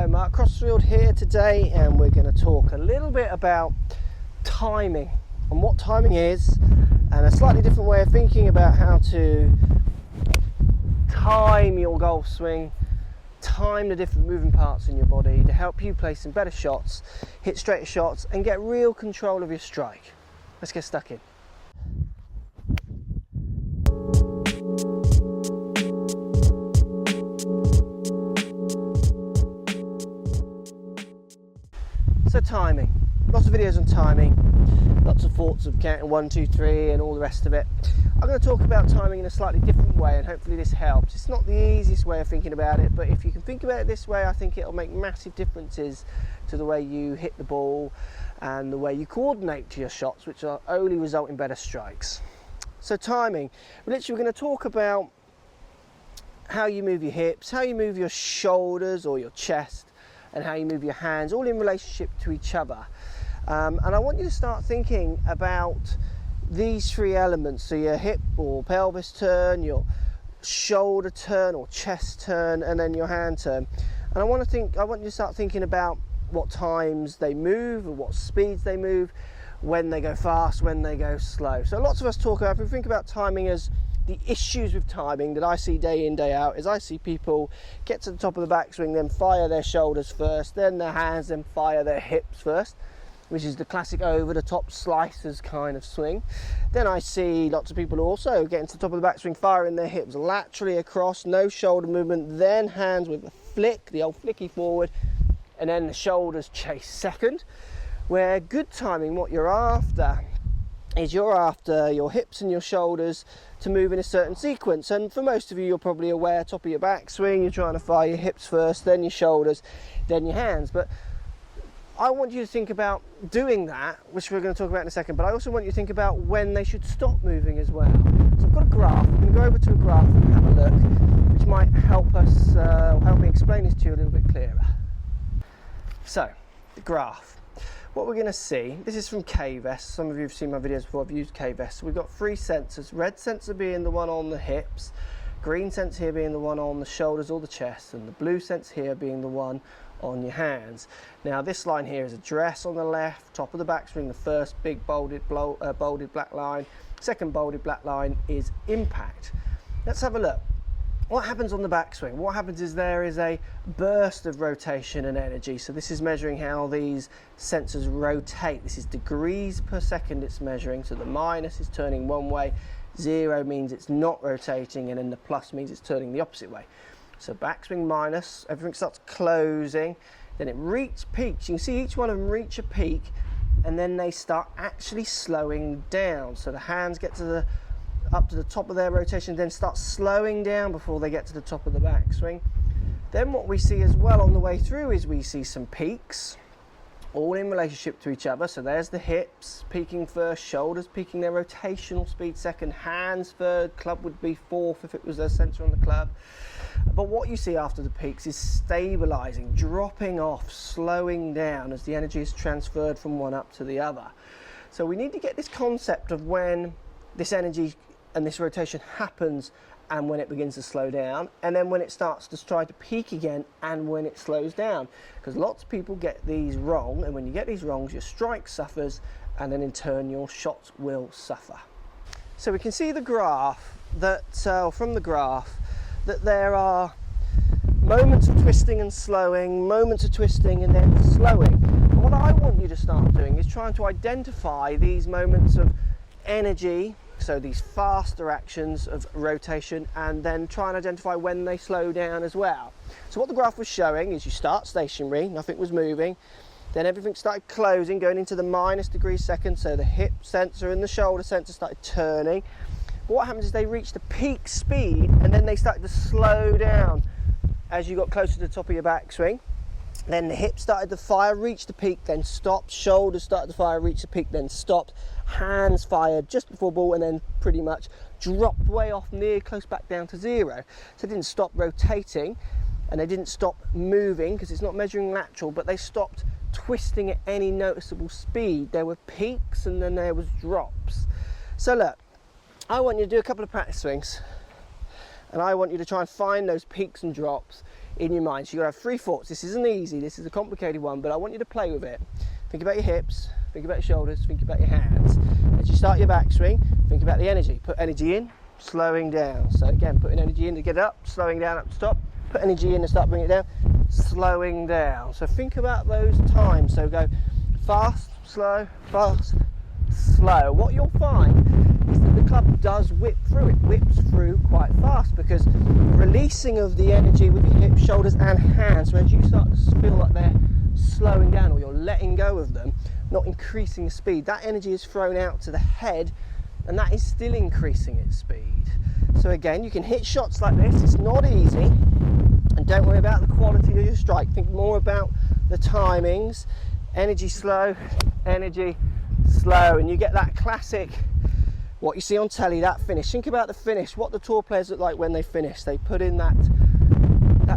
Hello, Mark Crossfield here today, and we're going to talk a little bit about timing and what timing is, and a slightly different way of thinking about how to time your golf swing, time the different moving parts in your body to help you play some better shots, hit straighter shots, and get real control of your strike. Let's get stuck in. So timing, lots of videos on timing, lots of thoughts of counting 1, 2, 3 and all the rest of it. I'm going to talk about timing in a slightly different way, and hopefully this helps. It's not the easiest way of thinking about it, but if you can think about it this way, I think it'll make massive differences to the way you hit the ball and the way you coordinate to your shots, which will only result in better strikes. So timing, we're going to talk about how you move your hips, how you move your shoulders or your chest, and how you move your hands, all in relationship to each other. And I want you to start thinking about these three elements. So your hip or pelvis turn, your shoulder turn or chest turn, and then your hand turn. And I want you to start thinking about what times they move, or what speeds they move, when they go fast, when they go slow. So lots of us talk about, if we think about timing as the issues with timing that I see day in, day out, is I see people get to the top of the backswing, then fire their shoulders first, then their hands, then fire their hips first, which is the classic over the top slicers kind of swing. Then I see lots of people also getting to the top of the backswing, firing their hips laterally across, no shoulder movement, then hands with a flick, the old flicky forward, and then the shoulders chase second. Where good timing, what you're after is your hips and your shoulders to move in a certain sequence. And for most of you, you're probably aware, top of your backswing, you're trying to fire your hips first, then your shoulders, then your hands. But I want you to think about doing that, which we're going to talk about in a second, but I also want you to think about when they should stop moving as well. So I've got a graph. I'm going to go over to a graph and have a look, which might help us, help me explain this to you a little bit clearer. So, the graph. What we're going to see, this is from K-Vest. Some of you have seen my videos before, I've used K-Vest. So we've got three sensors, red sensor being the one on the hips, green sensor here being the one on the shoulders or the chest, and the blue sensor here being the one on your hands. Now this line here is address on the left, top of the backswing, the first big bolded black line, second bolded black line is impact. Let's have a look. What happens on the backswing? What happens is there is a burst of rotation and energy. So this is measuring how these sensors rotate. This is degrees per second it's measuring. So the minus is turning one way, 0 means it's not rotating, and then the plus means it's turning the opposite way. So backswing minus, everything starts closing, then it reaches peaks. You can see each one of them reach a peak, and then they start actually slowing down. So the hands get to up to the top of their rotation, then start slowing down before they get to the top of the backswing. Then what we see as well on the way through is we see some peaks, all in relationship to each other. So there's the hips peaking first, shoulders peaking their rotational speed second, hands third, club would be fourth if it was their sensor on the club. But what you see after the peaks is stabilizing, dropping off, slowing down as the energy is transferred from one up to the other. So we need to get this concept of when this energy and this rotation happens and when it begins to slow down, and then when it starts to try to peak again and when it slows down, because lots of people get these wrong, and when you get these wrongs your strike suffers, and then in turn your shots will suffer. So we can see the graph that from the graph that there are moments of twisting and slowing, moments of twisting and then slowing. And what I want you to start doing is trying to identify these moments of energy, so these faster actions of rotation, and then try and identify when they slow down as well. So what the graph was showing is you start stationary, nothing was moving, then everything started closing, going into the minus degrees second, so the hip sensor and the shoulder sensor started turning. But what happens is they reached the peak speed, and then they started to slow down as you got closer to the top of your backswing. Then the hips started to fire, reached the peak, then stopped. Shoulders started to fire, reached the peak, then stopped. Hands fired just before ball, and then pretty much dropped way off, near close back down to 0. So they didn't stop rotating, and they didn't stop moving because it's not measuring lateral, but they stopped twisting at any noticeable speed. There were peaks and then there was drops. So look, I want you to do a couple of practice swings, and I want you to try and find those peaks and drops in your mind. So you've got to have 3 thoughts. This isn't easy, this is a complicated one, but I want you to play with it. Think about your hips, think about your shoulders, think about your hands. As you start your backswing, think about the energy. Put energy in, slowing down. So again, putting energy in to get it up, slowing down up to stop. Put energy in and start bringing it down, slowing down. So think about those times. So go fast, slow, fast, slow. What you'll find is that the club does whip through. It whips through quite fast because releasing of the energy with your hips, shoulders and hands. So as you start to feel like they're slowing down or you're letting go of them, not increasing the speed, that energy is thrown out to the head and that is still increasing its speed. So again, you can hit shots like this. It's not easy, and don't worry about the quality of your strike. Think more about the timings. Energy slow, energy slow, and you get that classic, what you see on telly, that finish. Think about the finish, what the tour players look like when they finish. They put in that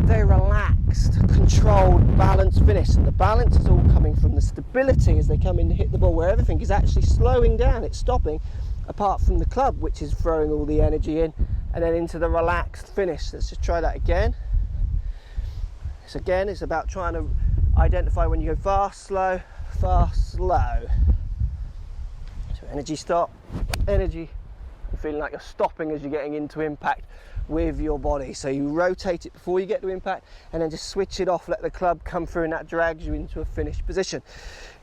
very relaxed, controlled, balanced finish, and the balance is all coming from the stability as they come in to hit the ball, where everything is actually slowing down, it's stopping, apart from the club, which is throwing all the energy in and then into the relaxed finish. Let's just try that again. So again, it's about trying to identify when you go fast, slow, slow. So energy stop, energy, and feeling like you're stopping as you're getting into impact with your body. So you rotate it before you get to impact and then just switch it off, let the club come through, and that drags you into a finished position.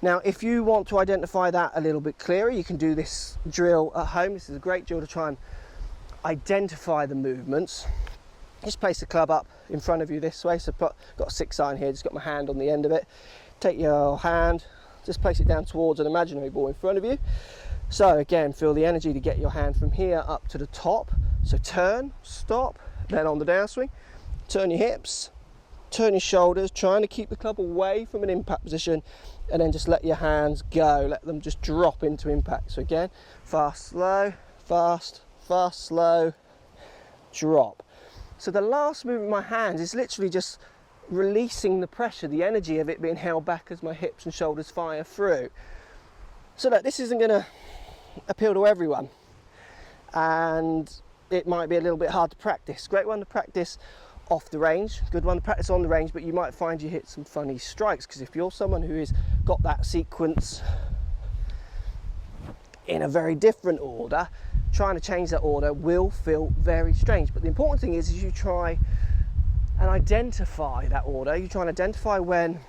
Now if you want to identify that a little bit clearer, you can do this drill at home. This is a great drill to try and identify the movements. Just place the club up in front of you this way. So got a 6-iron here, just got my hand on the end of it. Take your hand, just place it down towards an imaginary ball in front of you. So again, feel the energy to get your hand from here up to the top. So turn, stop, then on the downswing, turn your hips, turn your shoulders, trying to keep the club away from an impact position, and then just let your hands go, let them just drop into impact. So again, fast, slow, fast, slow, drop. So the last movement of my hands is literally just releasing the pressure, the energy of it being held back as my hips and shoulders fire through. So look, this isn't going to appeal to everyone, and it might be a little bit hard to practice. Great one to practice off the range, good one to practice on the range, but you might find you hit some funny strikes, because if you're someone who has got that sequence in a very different order, trying to change that order will feel very strange. But the important thing is you try and identify that order. You try and identify when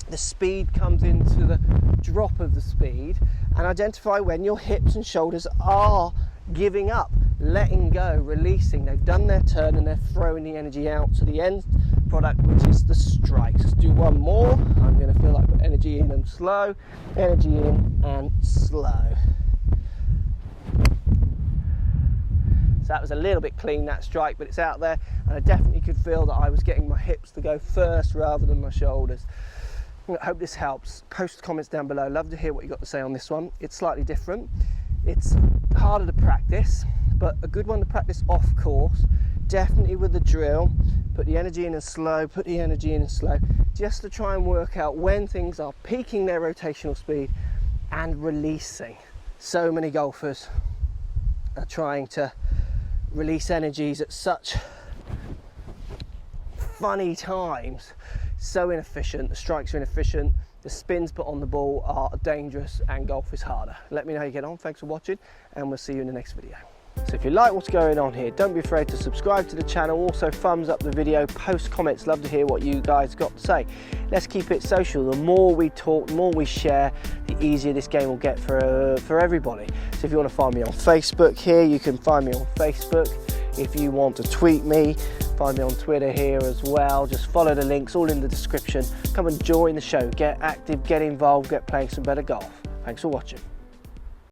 the speed comes into the drop of the speed, and identify when your hips and shoulders are giving up, letting go, releasing. They've done their turn and they're throwing the energy out to the end product, which is the strikes. Let's do one more. I'm going to feel like put energy in and slow, energy in and slow. So that was a little bit clean, that strike, but it's out there, and I definitely could feel that I was getting my hips to go first rather than my shoulders. I hope this helps. Post comments down below. Love to hear what you got to say on this one. It's slightly different. It's harder to practice, but a good one to practice off course. Definitely with the drill. Put the energy in and slow, put the energy in and slow, just to try and work out when things are peaking their rotational speed and releasing. So many golfers are trying to release energies at such funny times. So inefficient, the strikes are inefficient, the spins put on the ball are dangerous, and golf is harder. Let me know how you get on. Thanks for watching, and we'll see you in the next video. So if you like what's going on here, don't be afraid to subscribe to the channel. Also thumbs up the video, post comments, love to hear what you guys got to say. Let's keep it social. The more we talk, the more we share, the easier this game will get for everybody. So if you want to find me on Facebook here, you can find me on Facebook. If you want to tweet me, find me on Twitter here as well. Just follow the links, all in the description. Come and join the show, get active, get involved, get playing some better golf. Thanks for watching.